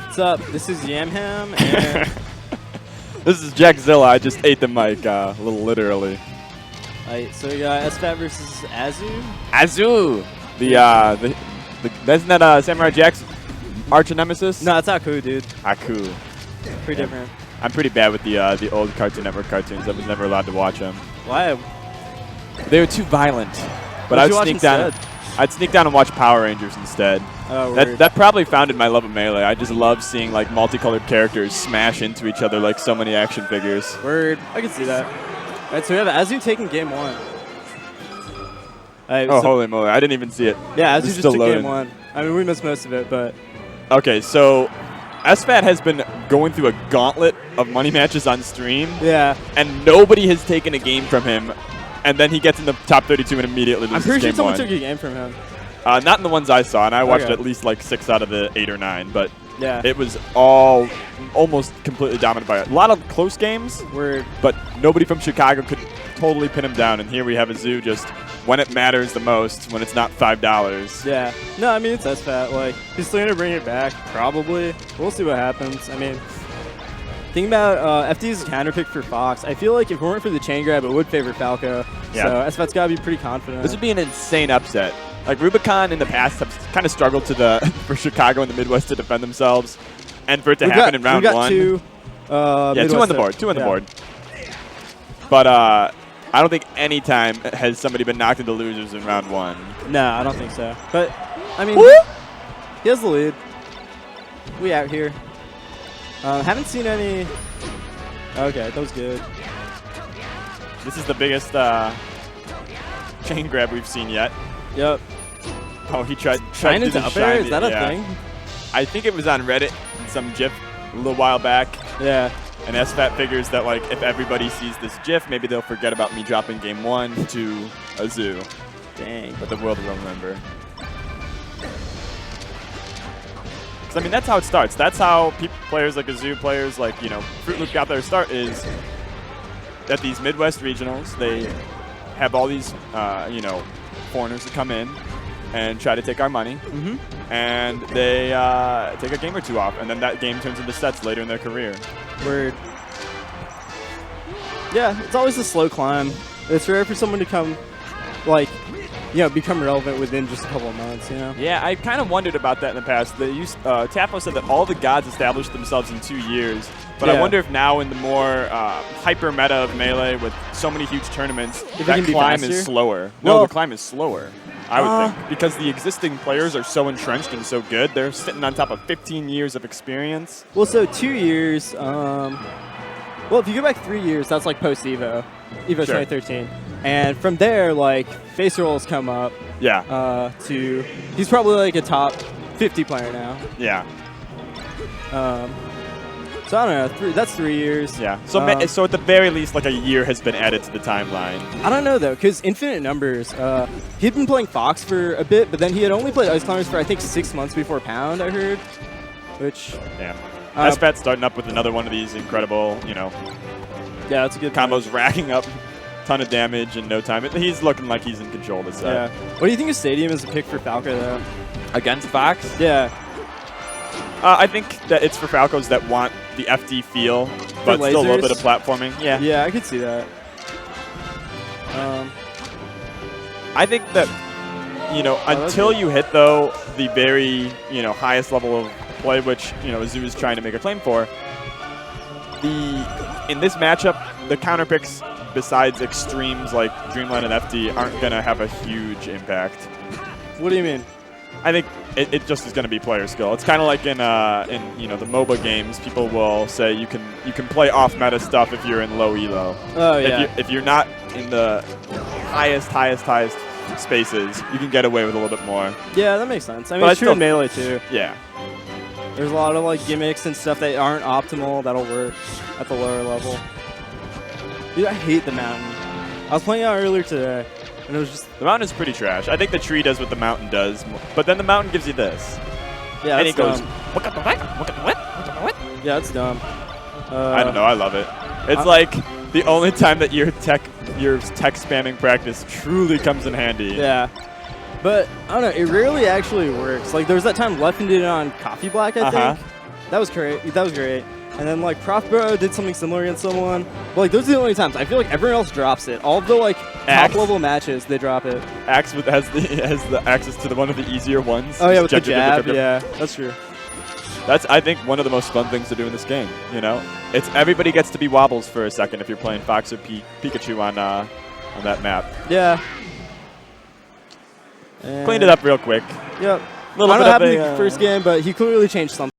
What's up? This is Yamham, and this is Jackzilla. I just ate the mic a little literally. Alright, so we got SFAT versus Azzu. Azzu! Isn't that Samurai Jack's arch nemesis? No, it's Aku, dude. Aku. Pretty different. I'm pretty bad with the old Cartoon Network cartoons. I was never allowed to watch them. Why? They were too violent. But What'd you I'd watch sneak down. instead? I'd sneak down and watch Power Rangers instead. Oh, that probably founded my love of Melee. I just love seeing like multicolored characters smash into each other like so many action figures. Word. I can see that. Alright, so we have Azzu taking game 1. Oh, holy moly. I didn't even see it. Yeah, Azzu just took loading. game 1. I mean, we missed most of it, but... Okay, so SFAT has been going through a gauntlet of money matches on stream. Yeah. And nobody has taken a game from him. And then he gets in the top 32 and immediately loses I'm pretty sure game someone 1. took a game from him. Not in the ones I saw, and I watched Okay. at least like 6 out of the 8 or 9, but Yeah. it was all almost completely dominated by it. A lot of close games, Word. but nobody from Chicago could totally pin him down, and here we have Azzu just when it matters the most, when it's not $5. Yeah. No, I mean, it's SFAT. Like, he's still going to bring it back, probably. We'll see what happens. I mean, thinking about FD's counter pick for Fox, I feel like if it weren't for the chain grab, it would favor Falco. Yeah. So SFAT's got to be pretty confident. This would be an insane upset. Like Rubicon in the past have kind of struggled to for Chicago and the Midwest to defend themselves, and for it to happen in round 1. Two, yeah, Midwest 2 on the board. 2 on the board. But I don't think any time has somebody been knocked into losers in round 1. No, I don't think so. But I mean, he has the lead. We out here. Haven't seen any. Okay, that was good. This is the biggest chain grab we've seen yet. Yep. Oh, he tried Shine to into do up air? Is that a yeah. thing? I think it was on Reddit in some GIF a little while back. Yeah. And SFAT figures that like if everybody sees this GIF, maybe they'll forget about me dropping game 1 to Azzu. Dang. But the world will remember. Because I mean that's how it starts. That's how players like Azzu, players like Fruit Loop got their start is at these Midwest regionals. They have all these foreigners that come in and try to take our money, and they take a game or 2 off, and then that game turns into sets later in their career. Word. Yeah, it's always a slow climb. It's rare for someone to come, like, become relevant within just a couple of months, Yeah, I kind of wondered about that in the past. They Tapo said that all the gods established themselves in 2 years, but I wonder if now in the more hyper meta of Melee with so many huge tournaments, that climb is slower. No, the climb is slower, I would think, because the existing players are so entrenched and so good. They're sitting on top of 15 years of experience. Well, so 2 years, well, if you go back 3 years, that's like post-EVO, EVO 2013. And from there, like, face rolls come up. Yeah. He's probably like a top 50 player now. Yeah. So I don't know. That's 3 years. Yeah. So so at the very least, like a year has been added to the timeline. I don't know though, because Infinite Numbers. He'd been playing Fox for a bit, but then he had only played Ice Climbers for I think 6 months before Pound. I heard. Which. Yeah. SFAT starting up with another one of these incredible, Yeah, that's a good combos point. racking up. Ton of damage in no time. He's looking like he's in control this set. Yeah. What do you think of Stadium as a pick for Falco though? Against Fox? Yeah. I think that it's for Falcos that want the FD feel, but still a little bit of platforming. Yeah. Yeah, I could see that. I think that until you hit though the very highest level of play, which Azzu is trying to make a claim for, in this matchup the counter picks besides extremes like Dreamland and FD aren't going to have a huge impact. What do you mean? I think it just is going to be player skill. It's kind of like in the MOBA games, people will say you can play off meta stuff if you're in low elo. Oh yeah. If you're not in the highest spaces, you can get away with a little bit more. Yeah, that makes sense. I mean, it's true in Melee too. Yeah. There's a lot of like gimmicks and stuff that aren't optimal that'll work at the lower level. Dude, I hate the mountain. I was playing out earlier today. And it was just The mountain is pretty trash. I think the tree does what the mountain does, but then the mountain gives you this. yeah, And that's he goes, dumb. "Look at the what? Look at the what? Look at the what?" Yeah, that's dumb. I don't know. I love it. It's like the only time that your tech spamming practice truly comes in handy. Yeah. But, I don't know, it rarely actually works. Like, there was that time Leffen did it on Coffee Black, I think. That was great. That was great. And then, like, Prof Bro did something similar against someone. But, like, those are the only times. I feel like everyone else drops it. All of the, like, top-level matches, they drop it. Axe has the access to one of the easier ones. Oh, yeah, with the jab. Yeah, that's true. That's, I think, one of the most fun things to do in this game, you know? It's everybody gets to be wobbles for a second if you're playing Fox or Pikachu on that map. Yeah. Cleaned it up real quick. Yep. Little I don't bit know what of happened in the first game, but he clearly changed something.